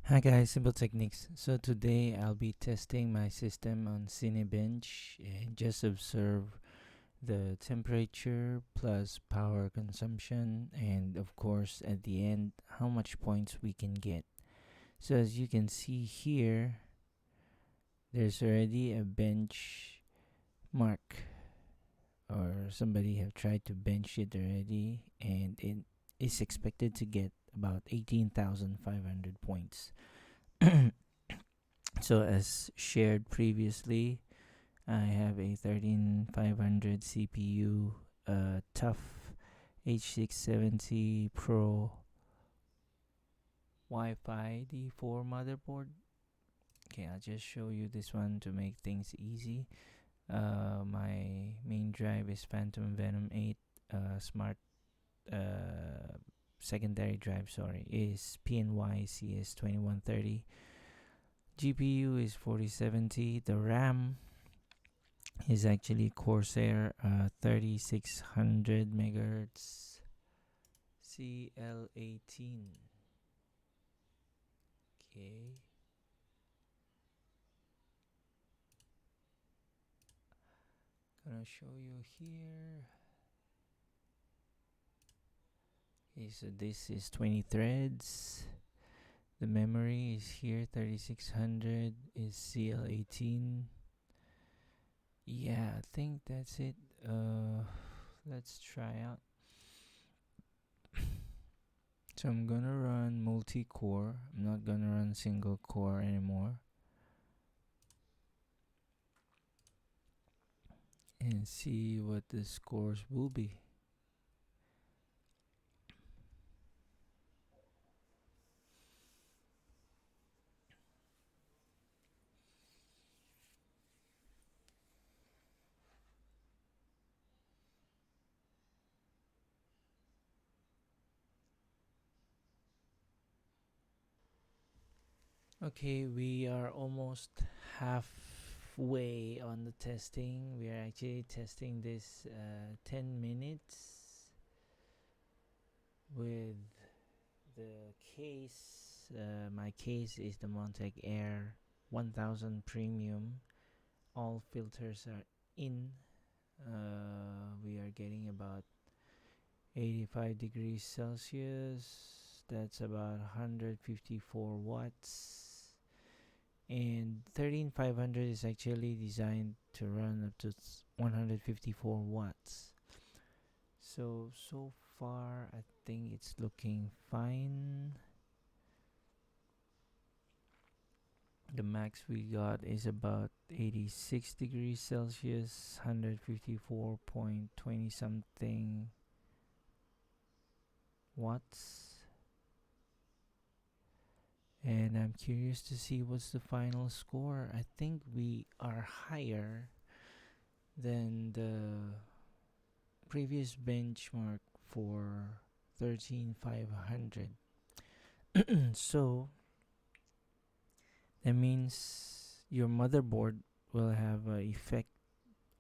Hi guys, Simple Techniques. So today I'll be testing my system on cinebench and just observe the temperature plus power consumption, and of course at the end how much points we can get. So as you can see here, there's already a bench mark, or somebody have tried to bench it already, and it is expected to get about 18,500 points. So as shared previously, I have a 13500 CPU, tough h670 pro Wi-Fi D4 motherboard. Okay, I'll just show you this one to make things easy. My main drive is Phantom Venom 8. Smart secondary drive, sorry, is PNY CS2130. GPU is 4070. The RAM is actually Corsair 3600 megahertz CL18. Okay, gonna show you here. Okay, so this is 20 threads. The memory is here, 3600 is CL18. Yeah, I think that's it. Let's try out. So I'm gonna run multi-core. I'm not gonna run single core anymore, and see what the scores will be. Okay, we are almost halfway on the testing. We are actually testing this 10 minutes with the case. My case is the Montec Air 1000 Premium. All filters are in. We are getting about 85 degrees Celsius. That's about 154 watts. And 13500 is actually designed to run up to 154 watts. So far I think it's looking fine. The max we got is about 86 degrees Celsius, 154.20 something watts. And I'm curious to see what's the final score. I think we are higher than the previous benchmark for 13500. So that means your motherboard will have an effect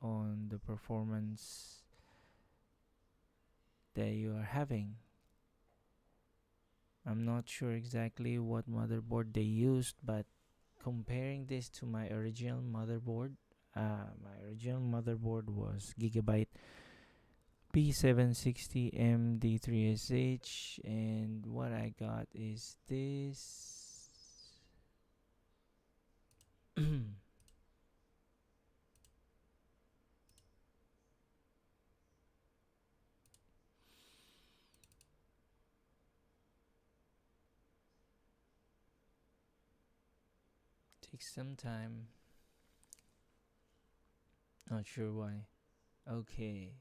on the performance that you are having. I'm not sure exactly what motherboard they used, but comparing this to my original motherboard, was Gigabyte P760M D3SH, and what I got is this. Takes some time. Not sure why. Okay.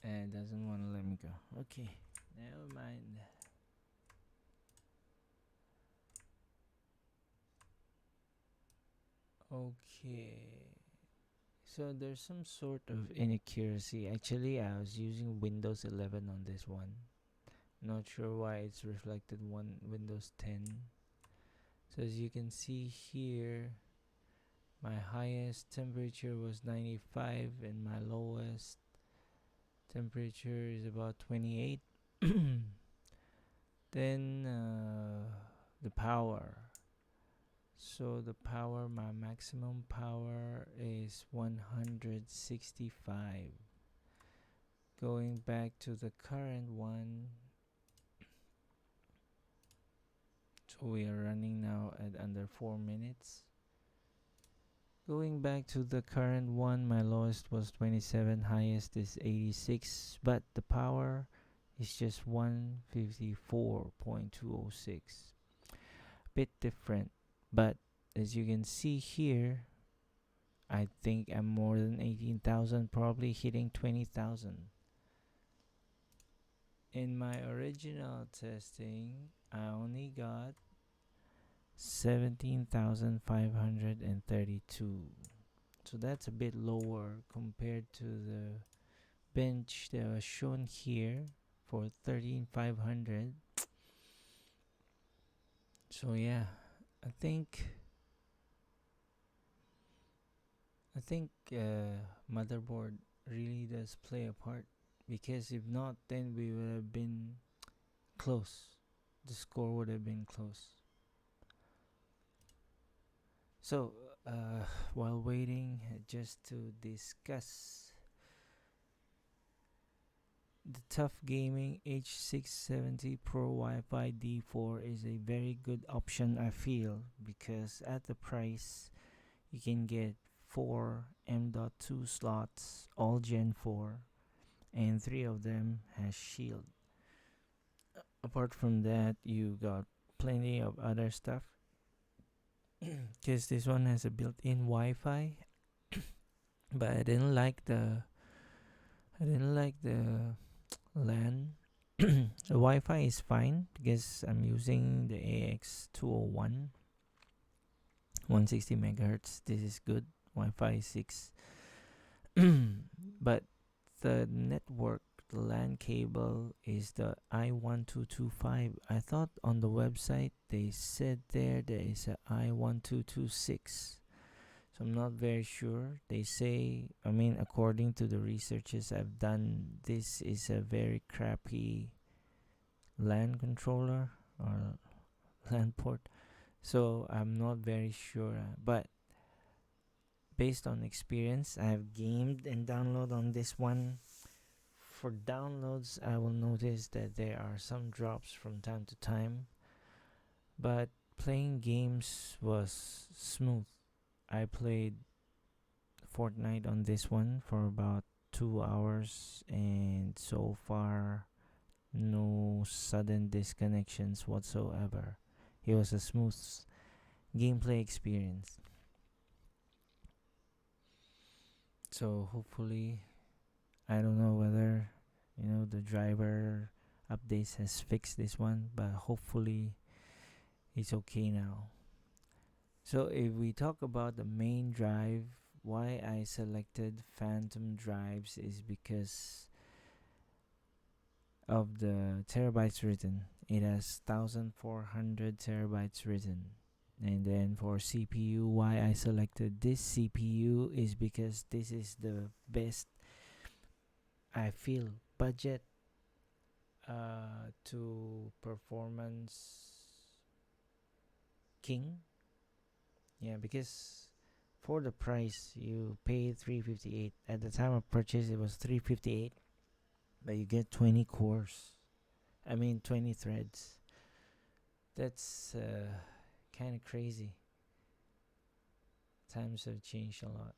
And it doesn't want to let me go. Okay. Never mind. Okay. So there's some sort of inaccuracy. Actually, I was using Windows 11 on this one. Not sure why it's reflected one Windows 10. So as you can see here, my highest temperature was 95 and my lowest temperature is about 28. Then the power. So the power, my maximum power is 165. Going back to the current one, so we are running now at under 4 minutes. Going back to the current one, my lowest was 27, highest is 86, but the power is just 154.206. Bit different, but as you can see here, I think I'm more than 18,000, probably hitting 20,000. In my original testing, I only got 17,532. So that's a bit lower compared to the bench that was shown here for 13,500. So yeah, I think motherboard really does play a part, because if not, then we would have been close. The score would have been close. So while waiting, just to discuss, the Tough Gaming h670 pro-wifi D4 is a very good option, I feel, because at the price you can get 4 M.2 slots, all Gen 4, and 3 of them has shield. Apart from that, you got plenty of other stuff, because this one has a built-in Wi-Fi, but I didn't like the LAN. The Wi-Fi is fine because I'm using the AX201 160 megahertz. This is good. Wi-Fi 6. But the network, the LAN cable is the I1225. I thought on the website they said there is a I1226. So I'm not very sure. They say, according to the researches I've done, this is a very crappy LAN controller or LAN port. So I'm not very sure. But based on experience, I've gamed and downloaded on this one. For downloads, I will notice that there are some drops from time to time, but playing games was smooth. I played Fortnite on this one for about 2 hours, and so far no sudden disconnections whatsoever. It was a smooth gameplay experience. So hopefully, I don't know whether the driver updates has fixed this one, but hopefully it's okay now. So if we talk about the main drive, why I selected Phantom drives is because of the terabytes written. It has 1400 terabytes written. And then for CPU, why I selected this CPU is because this is the best, I feel, budget to performance king. Yeah, because for the price you pay 358. At the time of purchase it was 358, but you get 20 cores. 20 threads. That's kind of crazy. Times have changed a lot.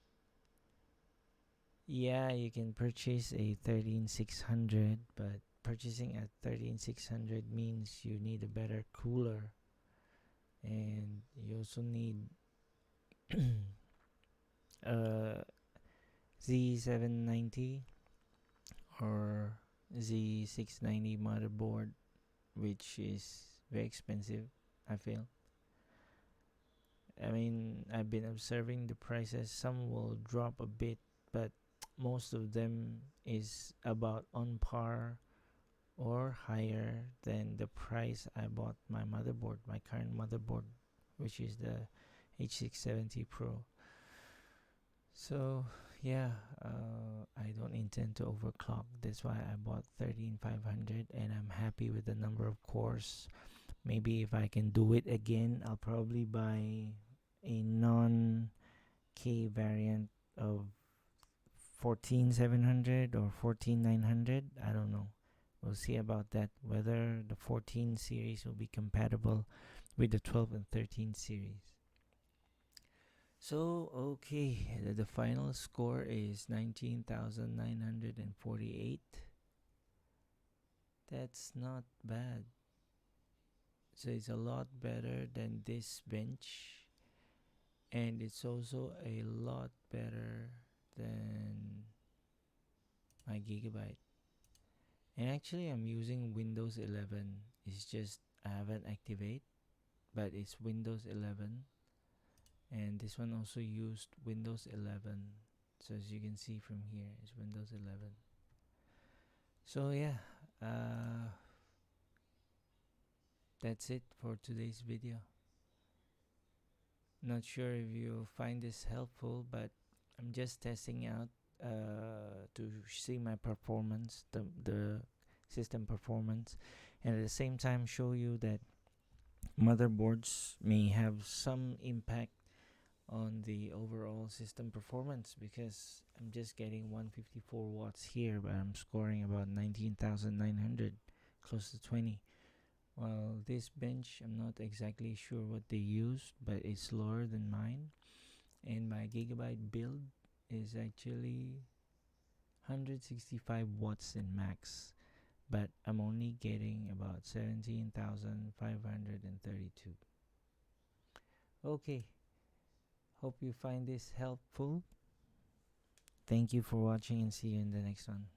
Yeah, you can purchase a 13600, but purchasing a 13600 means you need a better cooler, and you also need Z790 or Z690 motherboard, which is very expensive, I feel. I've been observing the prices. Some will drop a bit, but most of them is about on par or higher than the price I bought my motherboard, my current motherboard, which is the h670 Pro. So yeah, I don't intend to overclock. That's why I bought 13500, and I'm happy with the number of cores. Maybe if I can do it again, I'll probably buy a non K variant of 14700 or 14900. I don't know. We'll see about that, whether the 14 series will be compatible with the 12 and 13 series. So, okay, the final score is 19,948. That's not bad. So, it's a lot better than this bench, and it's also a lot better than my Gigabyte. And actually, I'm using Windows 11. It's just I haven't activate, but it's Windows 11. And this one also used Windows 11. So as you can see from here, it's Windows 11. So yeah, that's it for today's video. Not sure if you find this helpful, but I'm just testing out to see my performance, the system performance, and at the same time show you that motherboards may have some impact on the overall system performance, because I'm just getting 154 watts here, but I'm scoring about 19,900, close to 20. While this bench, I'm not exactly sure what they used, but it's lower than mine. And my Gigabyte build is actually 165 watts in max, but I'm only getting about 17,532. Okay, hope you find this helpful. Thank you for watching, and see you in the next one.